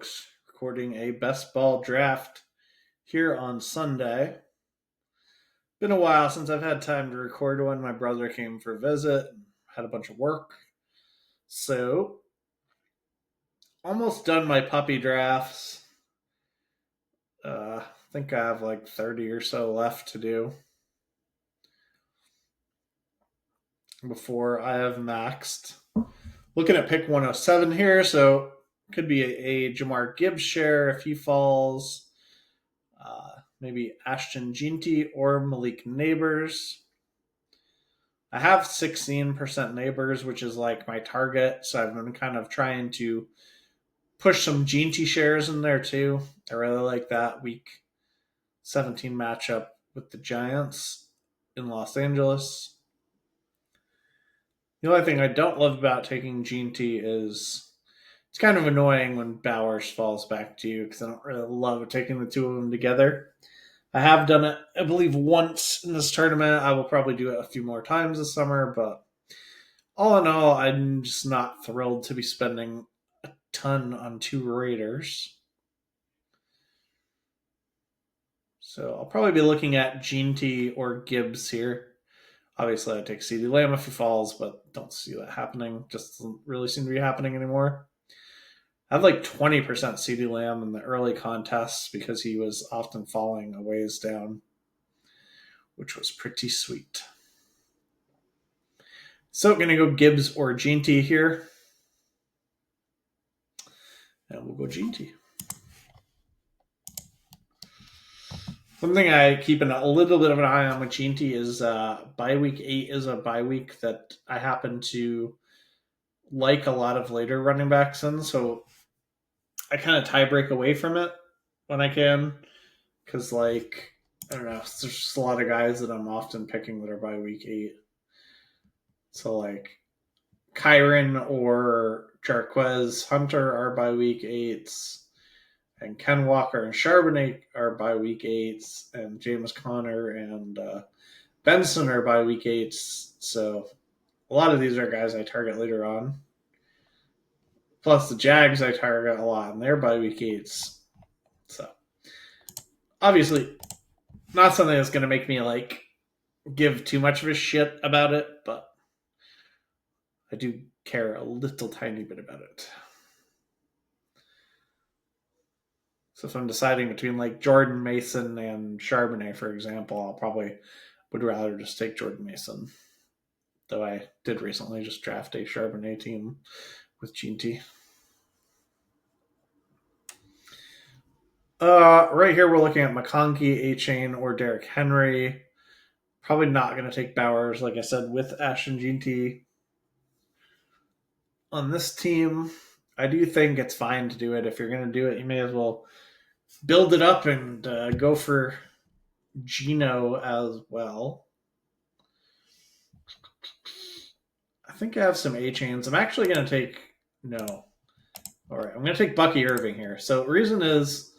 folks. Recording a best ball draft here on Sunday. Been a while since I've had time to record one. My brother came for a visit and had a bunch of work. So, almost done my puppy drafts. I think I have like 30 or so left to do before I have maxed. Looking at pick 107 here, so could be a Jamar Gibbs share if he falls. Maybe Ashton Jeanty or Malik Neighbors. I have 16% Neighbors, which is like my target. So I've been kind of trying to push some Jeanty shares in there too. I really like that week 17 matchup with the Giants in Los Angeles. The only thing I don't love about taking Jeanty is it's kind of annoying when Bowers falls back to you because I don't really love taking the two of them together. I have done it, I believe, once in this tournament. I will probably do it a few more times this summer, but all in all, I'm just not thrilled to be spending a ton on two Raiders. So I'll probably be looking at Jeanty or Gibbs here. Obviously, I'd take CeeDee Lamb if he falls, but don't see that happening. Just doesn't really seem to be happening anymore. I have like 20% CeeDee Lamb in the early contests because he was often falling a ways down, which was pretty sweet. So going to go Gibbs or Jeanty here. And we'll go Jeanty. One thing I keep a little bit of an eye on with Jeanty is bye week 8 is a bye week that I happen to like a lot of later running backs in. So I kind of tie break away from it when I can. Because, like, I don't know, there's just a lot of guys that I'm often picking that are bye week 8. So, like, Kyron or Jarquez Hunter are bye week 8s. And Ken Walker and Charbonnet are by week 8s, and James Conner and Benson are by week 8s. So a lot of these are guys I target later on. Plus the Jags I target a lot, and they're by week 8s. So obviously not something that's going to make me like give too much of a shit about it, but I do care a little tiny bit about it. So if I'm deciding between like Jordan Mason and Charbonnet, for example, I'll probably would rather just take Jordan Mason. Though I did recently just draft a Charbonnet team with Jeanty. Right here we're looking at McConkey, A-Chain, or Derrick Henry. Probably not going to take Bowers, like I said, with Ashton Jeanty. On this team, I do think it's fine to do it. If you're going to do it, you may as well build it up and go for Geno as well. I think I have some A-Chains. I'm actually going to take... No. All right, I'm going to take Bucky Irving here. So the reason is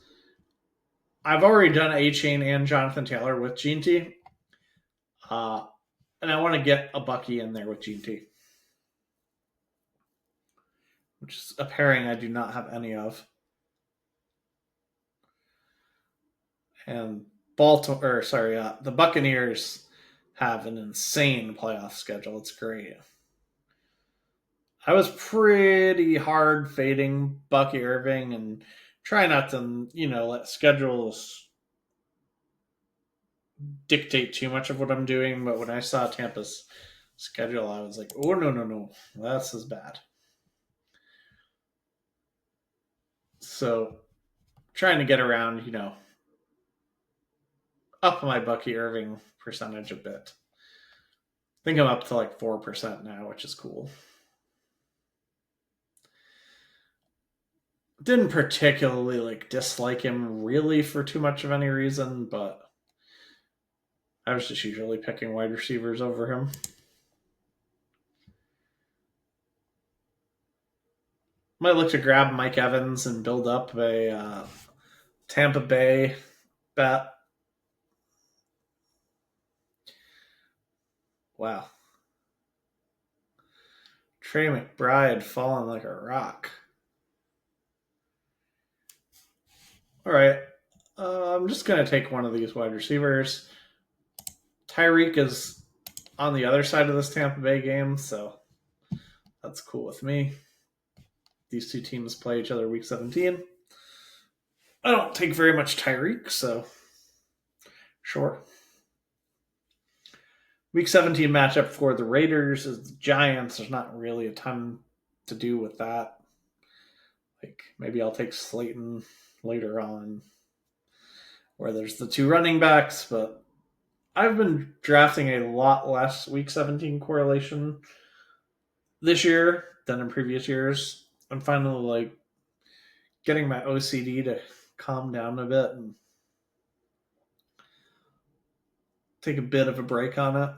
I've already done A-Chain and Jonathan Taylor with Jeanty. And I want to get a Bucky in there with Jeanty, which is a pairing I do not have any of. And the Buccaneers have an insane playoff schedule. It's great. I was pretty hard fading Bucky Irving and try not to, let schedules dictate too much of what I'm doing. But when I saw Tampa's schedule, I was like, oh, no, that's as bad. So trying to get around, up my Bucky Irving percentage a bit. I think I'm up to like 4% now, which is cool. Didn't particularly like dislike him really for too much of any reason, but I was just usually picking wide receivers over him. Might look to grab Mike Evans and build up a Tampa Bay bet. Wow. Trey McBride falling like a rock. All right. I'm just going to take one of these wide receivers. Tyreek is on the other side of this Tampa Bay game, so that's cool with me. These two teams play each other week 17. I don't take very much Tyreek, so sure. Week 17 matchup for the Raiders is the Giants. There's not really a ton to do with that. Like maybe I'll take Slayton later on, where there's the two running backs, but I've been drafting a lot less week 17 correlation this year than in previous years. I'm finally like getting my OCD to calm down a bit and take a bit of a break on it.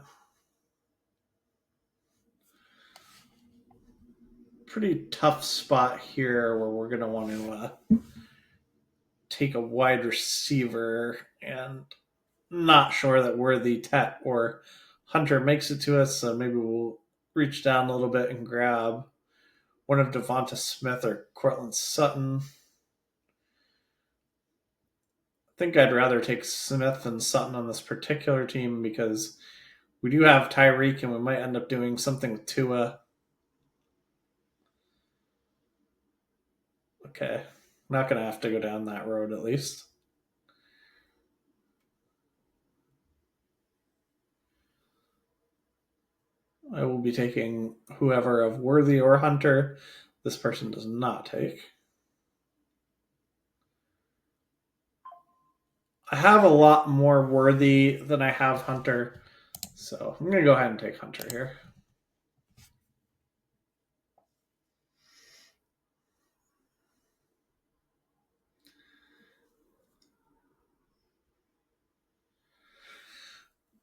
Pretty tough spot here where we're going to want to take a wide receiver, and not sure that Worthy, Tet, or Hunter makes it to us, so maybe we'll reach down a little bit and grab one of Devonta Smith or Cortland Sutton. I think I'd rather take Smith than Sutton on this particular team because we do have Tyreek and we might end up doing something with Tua. Okay. Not going to have to go down that road at least. I will be taking whoever of Worthy or Hunter this person does not take. I have a lot more Worthy than I have Hunter, so I'm going to go ahead and take Hunter here.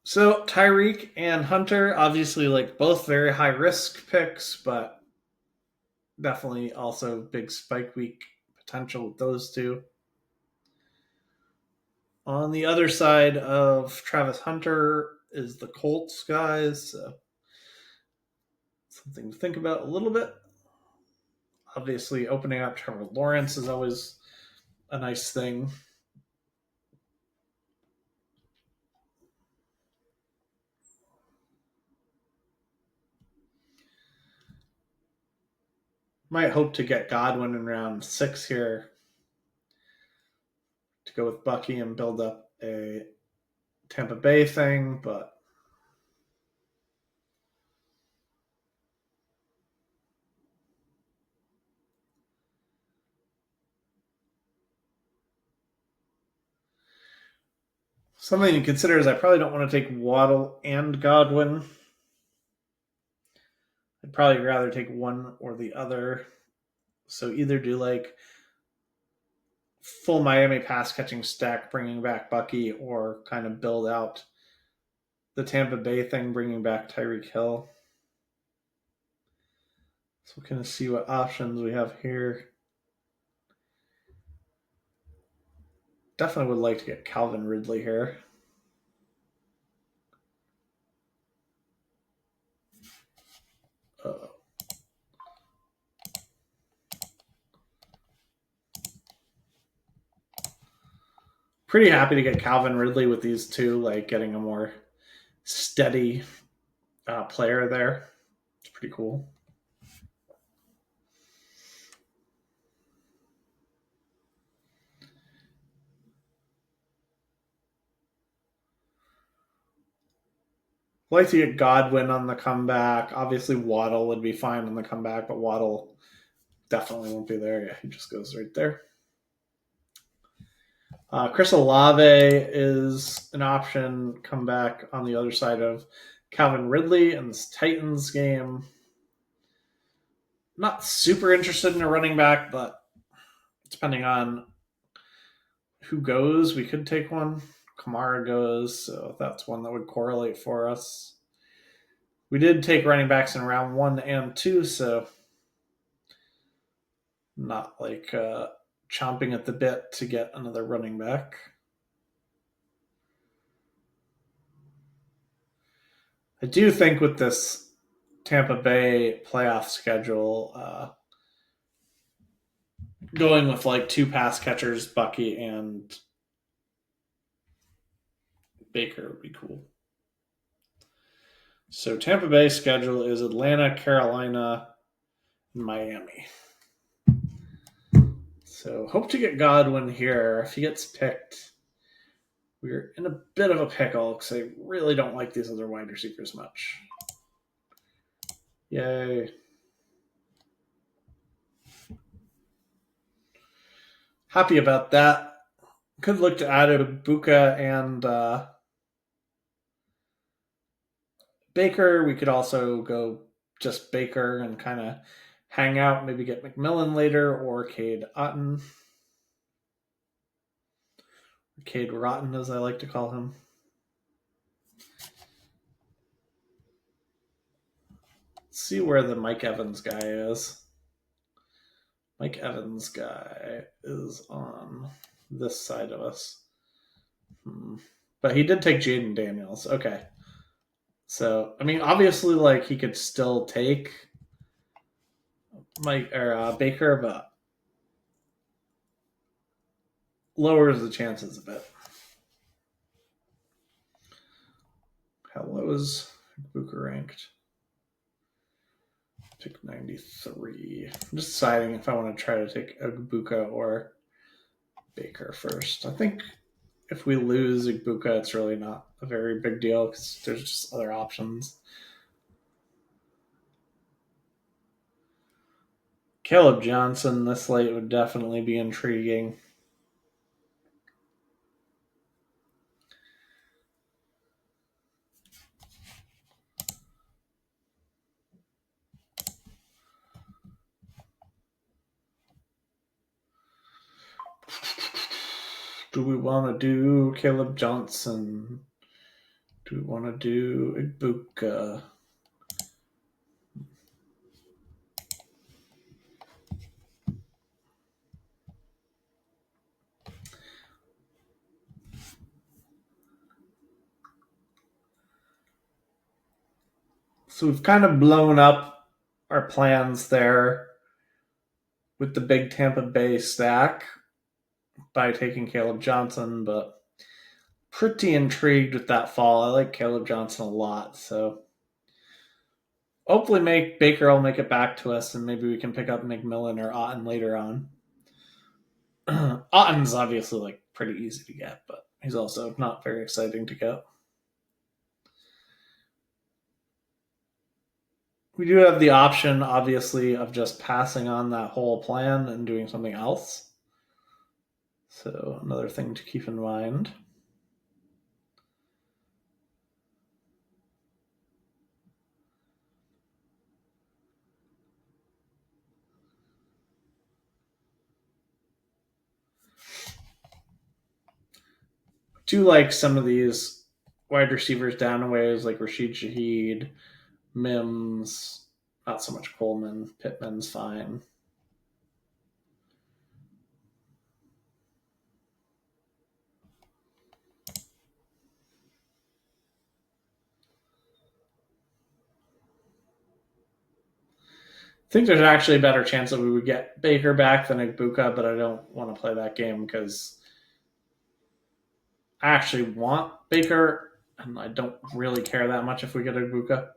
So Tyreek and Hunter, obviously, like both very high risk picks, but definitely also big spike week potential with those two. On the other side of Travis Hunter is the Colts guys. So something to think about a little bit. Obviously, opening up Trevor Lawrence is always a nice thing. Might hope to get Godwin in round 6 here to go with Bucky and build up a Tampa Bay thing, but something to consider is I probably don't want to take Waddle and Godwin. I'd probably rather take one or the other. So either do like full Miami pass catching stack, bringing back Bucky, or kind of build out the Tampa Bay thing, bringing back Tyreek Hill. So we're going to see what options we have here. Definitely would like to get Calvin Ridley here. Pretty happy to get Calvin Ridley with these two, like getting a more steady player there. It's pretty cool. Like to get Godwin on the comeback. Obviously, Waddle would be fine on the comeback, but Waddle definitely won't be there. Yeah, he just goes right there. Chris Olave is an option comeback on the other side of Calvin Ridley in this Titans game. Not super interested in a running back, but depending on who goes, we could take one. Kamara goes, so that's one that would correlate for us. We did take running backs in round 1 and 2, so not like chomping at the bit to get another running back. I do think with this Tampa Bay playoff schedule, going with like two pass catchers, Bucky and Baker would be cool. So Tampa Bay schedule is Atlanta, Carolina, and Miami. So hope to get Godwin here. If he gets picked, we're in a bit of a pickle because I really don't like these other wide receivers much. Yay. Happy about that. Could look to add Ibuka and Baker. We could also go just Baker and kind of hang out, maybe get McMillan later or Cade Otton. Cade Rotten, as I like to call him. Let's see where the Mike Evans guy is. Mike Evans guy is on this side of us. But he did take Jaden Daniels. Okay. So, I mean, obviously, like, he could still take Mike or Baker, but lowers the chances a bit. How low is Booker ranked? Pick 93. I'm just deciding if I want to try to take Ibuka or Baker first. I think if we lose Ibuka, it's really not a very big deal because there's just other options. Caleb Johnson this late would definitely be intriguing. Do we want to do Caleb Johnson? Do we want to do Ibuka? So we've kind of blown up our plans there with the big Tampa Bay stack by taking Caleb Johnson, but pretty intrigued with that fall. I like Caleb Johnson a lot, so hopefully make Baker will make it back to us, and maybe we can pick up McMillan or Otton later on. Otton's obviously like pretty easy to get, but he's also not very exciting to get. We do have the option, obviously, of just passing on that whole plan and doing something else. So another thing to keep in mind. Do like some of these wide receivers down a ways, like Rashid Shaheed, Mims, not so much Coleman. Pittman's fine. I think there's actually a better chance that we would get Baker back than Ibuka, but I don't want to play that game because I actually want Baker, and I don't really care that much if we get Ibuka.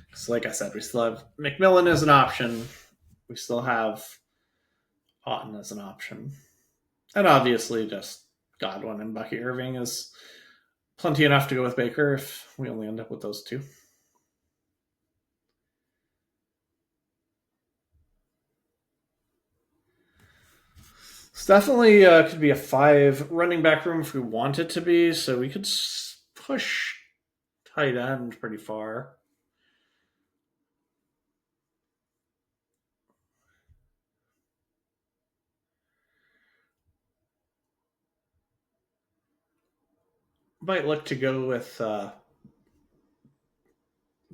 Because, like I said, we still have McMillan as an option. We still have Otton as an option. And obviously, just Godwin and Bucky Irving is plenty enough to go with Baker if we only end up with those two. It's definitely could be a 5 running back room if we want it to be, so we could push tight end pretty far. Might look to go with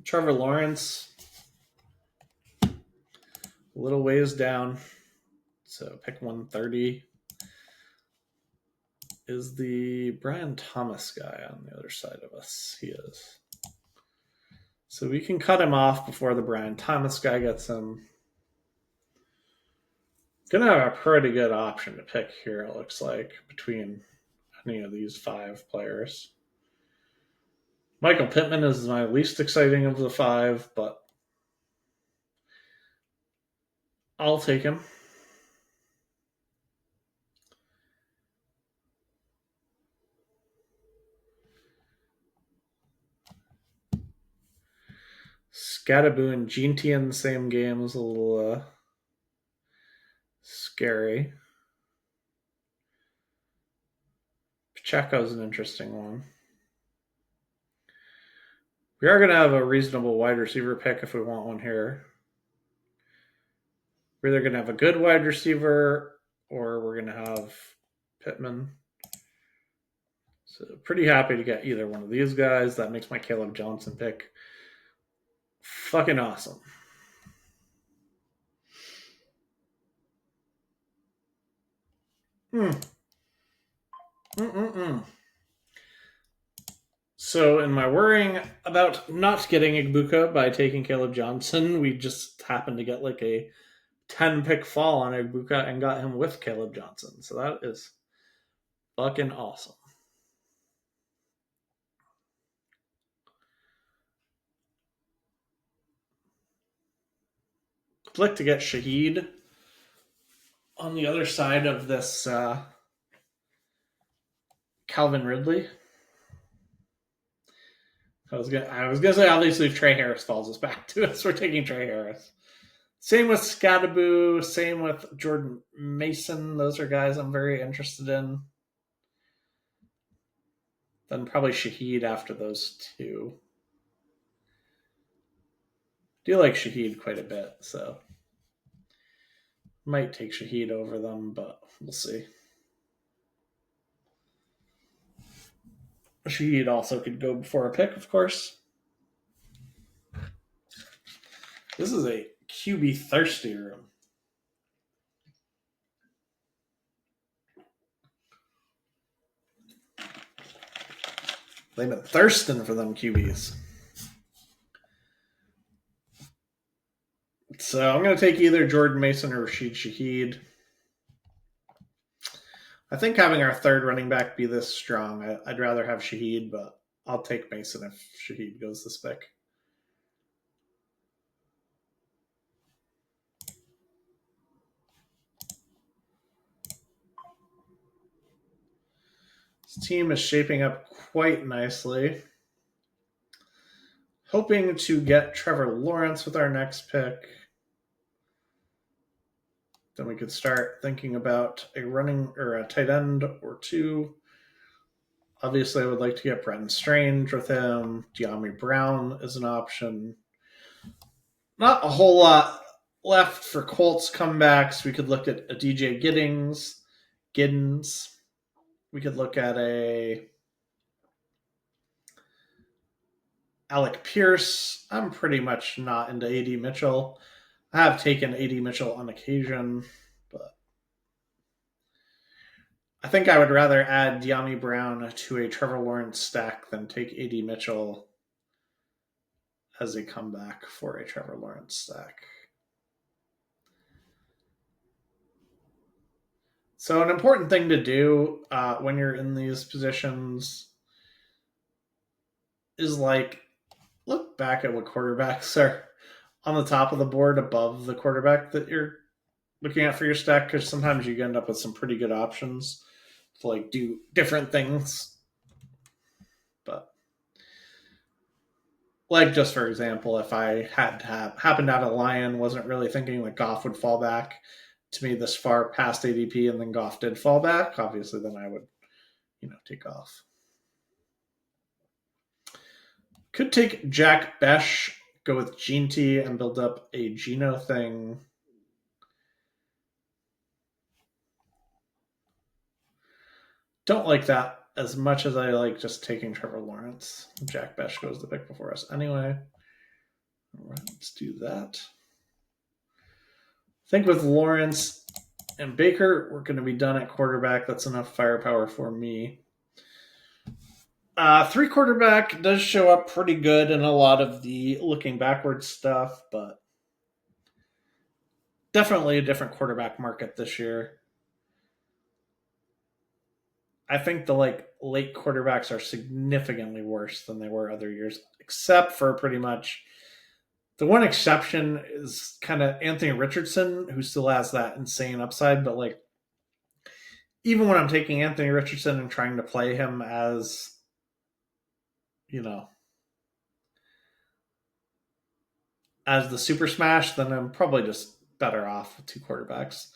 Trevor Lawrence, a little ways down. So pick 130 is the Brian Thomas guy on the other side of us. He is. So we can cut him off before the Brian Thomas guy gets him. Gonna have a pretty good option to pick here, it looks like, between any of these 5 players. Michael Pittman is my least exciting of the 5, but I'll take him. Scadaboo and Ginty in the same game is a little scary. Pacheco's an interesting one. We are going to have a reasonable wide receiver pick if we want one here. We're either going to have a good wide receiver or we're going to have Pittman. So pretty happy to get either one of these guys. That makes my Caleb Johnson pick fucking awesome. So, in my worrying about not getting Igbuka by taking Caleb Johnson, we just happened to get like a 10 pick fall on Igbuka and got him with Caleb Johnson. So, that is fucking awesome. I'd like to get Shaheed on the other side of this Calvin Ridley. I was gonna say obviously if Trey Harris falls us back to us, we're taking Trey Harris. Same with Scadaboo, same with Jordan Mason. Those are guys I'm very interested in. Then probably Shaheed after those 2. I do like Shaheed quite a bit, so might take Shaheed over them, but we'll see. Shaheed also could go before a pick, of course. This is a QB thirsty room. They've been thirsting for them QBs. So I'm going to take either Jordan Mason or Rashid Shaheed. I think having our 3rd running back be this strong, I'd rather have Shaheed, but I'll take Mason if Shaheed goes this pick. This team is shaping up quite nicely. Hoping to get Trevor Lawrence with our next pick. Then we could start thinking about a running or a tight end or 2. Obviously, I would like to get Brenton Strange with him. Dyami Brown is an option. Not a whole lot left for Colts comebacks. We could look at a DJ Giddens. We could look at a Alec Pierce. I'm pretty much not into AD Mitchell. I have taken AD Mitchell on occasion, but I think I would rather add Dyami Brown to a Trevor Lawrence stack than take AD Mitchell as a comeback for a Trevor Lawrence stack. So an important thing to do when you're in these positions is like look back at what quarterbacks are on the top of the board above the quarterback that you're looking at for your stack, because sometimes you end up with some pretty good options to like do different things. But like just for example, if I had to happened to have a Lion, wasn't really thinking that Goff would fall back to me this far past ADP, and then Goff did fall back, obviously then I would, take off. Could take Jack Besh, go with Ginty, and build up a Geno thing. Don't like that as much as I like just taking Trevor Lawrence. Jack Besh goes the pick before us anyway. All right, let's do that. I think with Lawrence and Baker, we're going to be done at quarterback. That's enough firepower for me. Three quarterback does show up pretty good in a lot of the looking backwards stuff, but definitely a different quarterback market this year. I think the late quarterbacks are significantly worse than they were other years, except for pretty much the one exception is kind of Anthony Richardson, who still has that insane upside. But like, even when I'm taking Anthony Richardson and trying to play him as, you know, as the super smash, then I'm probably just better off with two quarterbacks.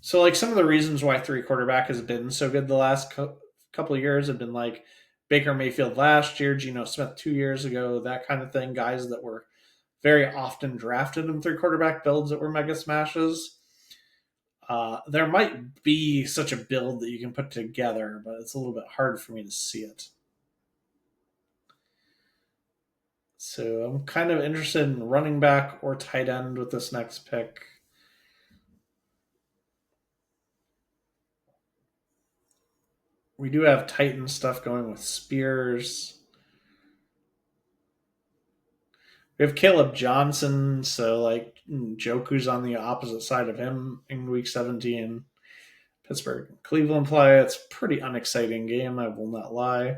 So like some of the reasons why three quarterback has been so good the last couple of years have been like Baker Mayfield last year, Geno Smith 2 years ago, that kind of thing. Guys that were very often drafted in three quarterback builds that were mega smashes. There might be such a build that you can put together, but it's a little bit hard for me to see it. So I'm kind of interested in running back or tight end with this next pick. We do have Titan stuff going with Spears. We have Caleb Johnson, so like Joku's on the opposite side of him in week 17. Pittsburgh Cleveland play. It's a pretty unexciting game, I will not lie.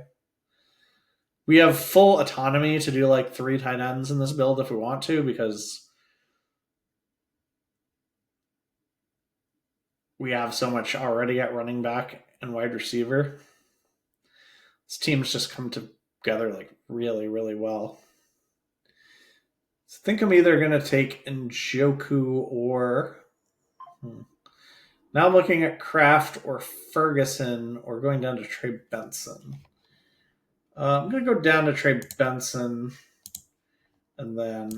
We have full autonomy to do like three tight ends in this build if we want to, because we have so much already at running back and wide receiver. This team's just come together like really, really well. So I think I'm either going to take Njoku or. Now I'm looking at Kraft or Ferguson or going down to Trey Benson. I'm going to go down to Trey Benson and then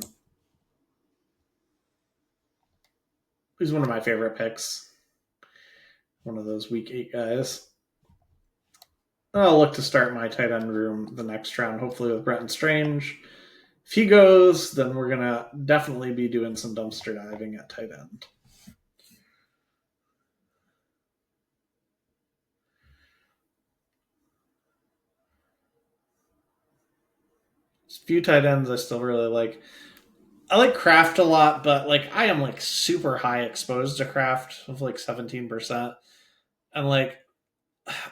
he's one of my favorite picks. One of those week 8 guys. I'll look to start my tight end room the next round, hopefully with Brenton Strange. If he goes, then we're going to definitely be doing some dumpster diving at tight end. There's a few tight ends I still really like. I like Kraft a lot, but like I am like super high exposed to Kraft of like 17%. And like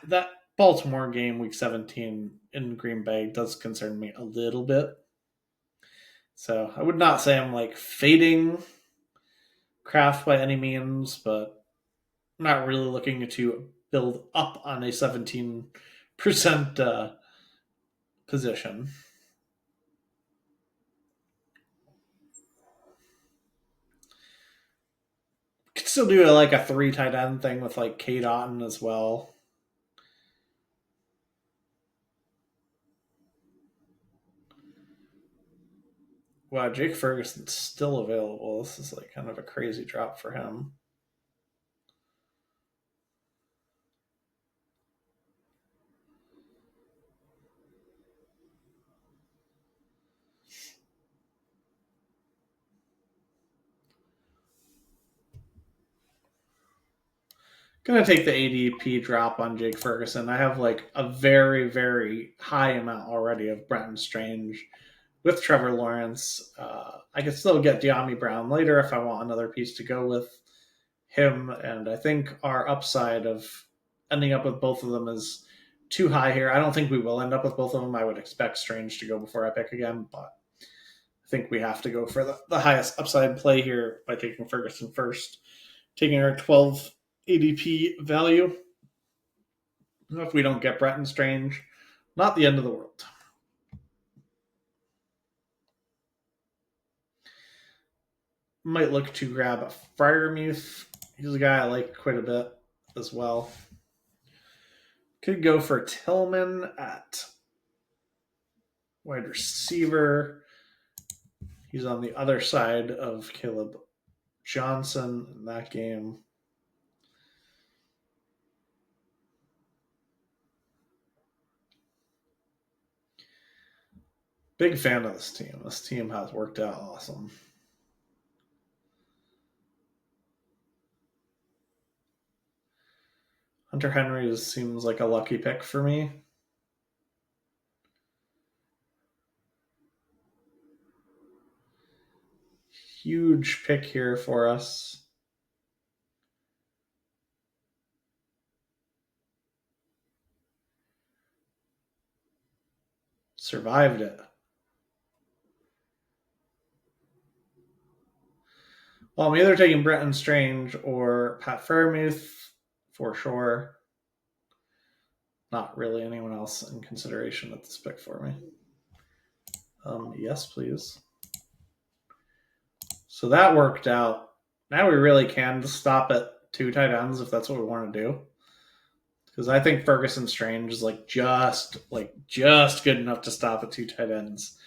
that Baltimore game week 17 in Green Bay does concern me a little bit. So I would not say I'm like fading Kraft by any means, but I'm not really looking to build up on a 17% position. Could still do like a three tight end thing with like Kate Otten as well. Wow, Jake Ferguson's still available. This is like kind of a crazy drop for him. Gonna take the ADP drop on Jake Ferguson. I have like a very, very high amount already of Brenton Strange with Trevor Lawrence. I could still get De'Ami Brown later if I want another piece to go with him. And I think our upside of ending up with both of them is too high here. I don't think we will end up with both of them. I would expect Strange to go before I pick again, but I think we have to go for the highest upside play here by taking Ferguson first, taking our 12 ADP value. If we don't get Bretton Strange, not the end of the world. Might look to grab a Fryermuth. He's a guy I like quite a bit as well. Could go for Tillman at wide receiver. He's on the other side of Caleb Johnson in that game. Big fan of this team. This team has worked out awesome. Hunter Henry seems like a lucky pick for me. huge pick here for us. Survived it. Well, I'm either taking Brenton Strange or Pat Fairmouth for sure. Not really anyone else in consideration at this pick for me. Yes, please. So that worked out. Now we really can just stop at 2 tight ends if that's what we want to do. Because I think Ferguson Strange is just good enough to stop at 2 tight ends.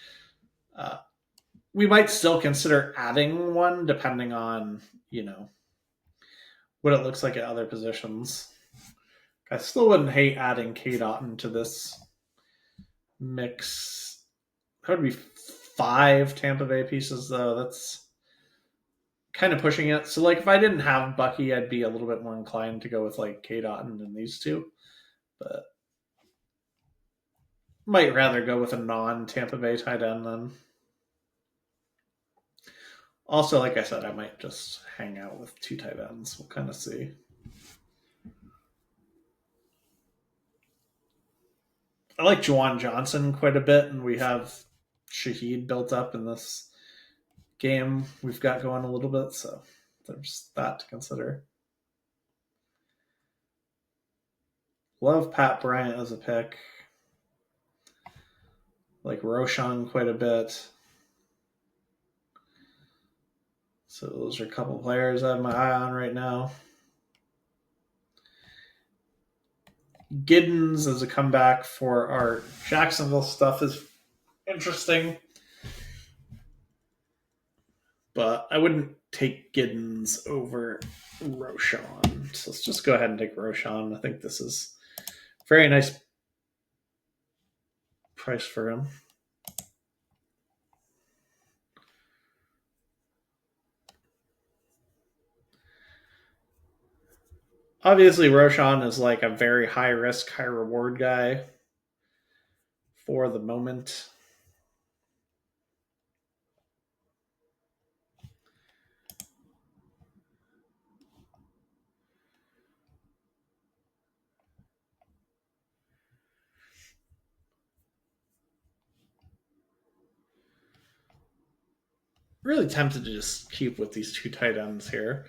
We might still consider adding one depending on what it looks like at other positions. I still wouldn't hate adding Cade Otton to this mix. That would be 5 Tampa Bay pieces, though. That's kind of pushing it. So, if I didn't have Bucky, I'd be a little bit more inclined to go with Cade Otton than these two. But might rather go with a non-Tampa Bay tight end then. Also, like I said, I might just hang out with 2 tight ends. We'll kind of see. I like Juwan Johnson quite a bit, and we have Shaheed built up in this game we've got going a little bit, so there's that to consider. Love Pat Bryant as a pick. Like Roshan quite a bit. So those are a couple players I have my eye on right now. Giddens as a comeback for our Jacksonville stuff is interesting. But I wouldn't take Giddens over Roshan. So let's just go ahead and take Roshan. I think this is a very nice price for him. Obviously, Roshan is a very high risk, high reward guy for the moment. Really tempted to just keep with these 2 tight ends here.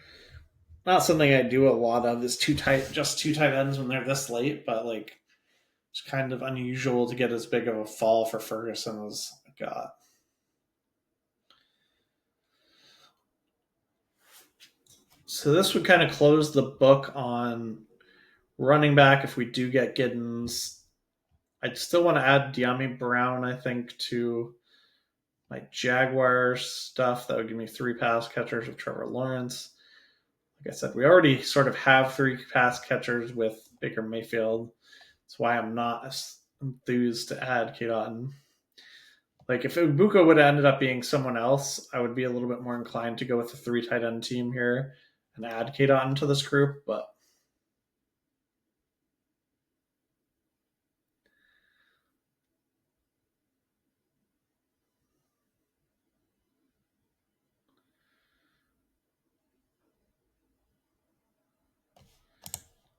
Not something I do a lot of is just two tight ends when they're this late, but it's kind of unusual to get as big of a fall for Ferguson as I got. So this would kind of close the book on running back if we do get Giddens. I'd still want to add Dyami Brown, I think, to my Jaguars stuff. That would give me 3 pass catchers with Trevor Lawrence. Like I said, we already sort of have 3 pass catchers with Baker Mayfield. That's why I'm not as enthused to add Cade Otton. If Ibuka would have ended up being someone else, I would be a little bit more inclined to go with a 3 tight end team here and add Cade Otton to this group, but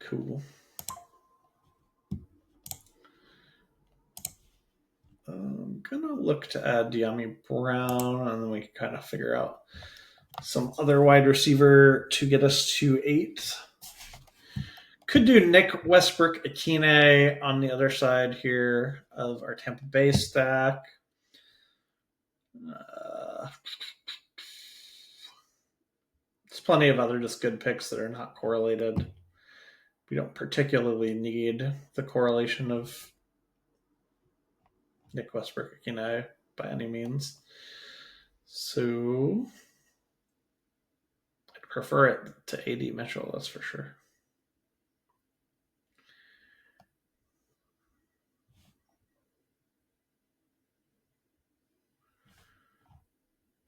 cool. I'm gonna look to add Dyami Brown, and then we can kind of figure out some other wide receiver to get us to 8. Could do Nick Westbrook-Ikhine on the other side here of our Tampa Bay stack. There's plenty of other just good picks that are not correlated. We don't particularly need the correlation of Nick Westbrook-Ikhine by any means. So I'd prefer it to AD Mitchell, that's for sure.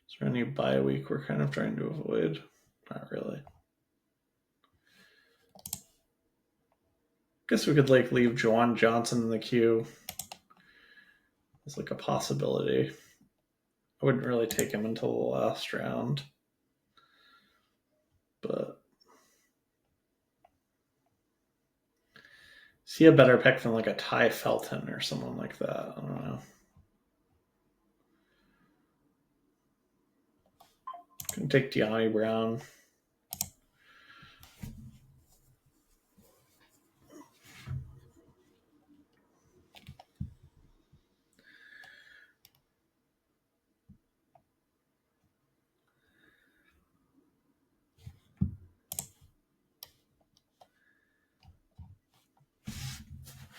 Is there any bye week we're kind of trying to avoid? Not really. Guess we could leave Juwan Johnson in the queue as a possibility. I wouldn't really take him until the last round. But is he a better pick than like a Ty Felton or someone like that? I don't know. Can take De'Ami Brown.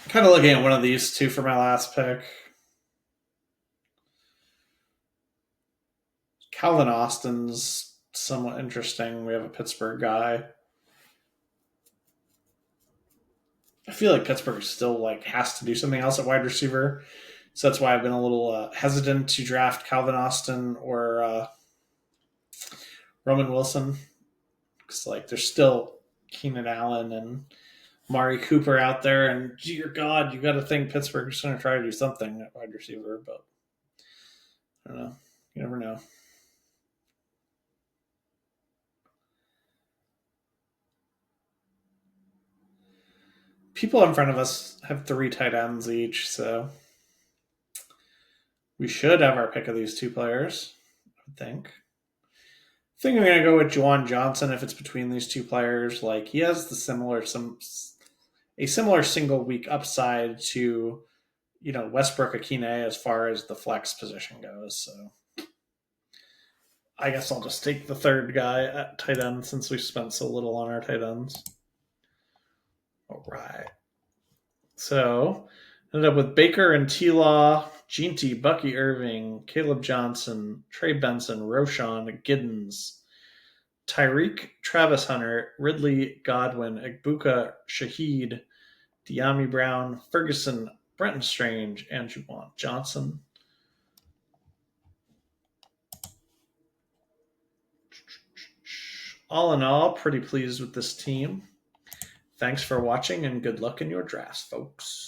Kind of looking at one of these two for my last pick. Calvin Austin's somewhat interesting. We have a Pittsburgh guy. I feel like Pittsburgh still like has to do something else at wide receiver, so that's why I've been a little hesitant to draft Calvin Austin or Roman Wilson, because like there's still Keenan Allen and Mari Cooper out there, and dear God, you got to think Pittsburgh's going to try to do something at wide receiver, but I don't know. You never know. People in front of us have 3 tight ends each, so we should have our pick of these 2 players, I would think. I think I'm going to go with Juwan Johnson if it's between these 2 players. Like he has a similar single week upside to Westbrook Akine as far as the flex position goes. So I guess I'll just take the third guy at tight end since we spent so little on our tight ends. All right. So ended up with Baker and T-Law, Jeanty, Bucky Irving, Caleb Johnson, Trey Benson, Roshan, Giddens, Tyreek, Travis Hunter, Ridley, Godwin, Egbuka, Shaheed, De'Ami Brown, Ferguson, Brenton Strange, and Juwan Johnson. All in all, pretty pleased with this team. Thanks for watching and good luck in your drafts, folks.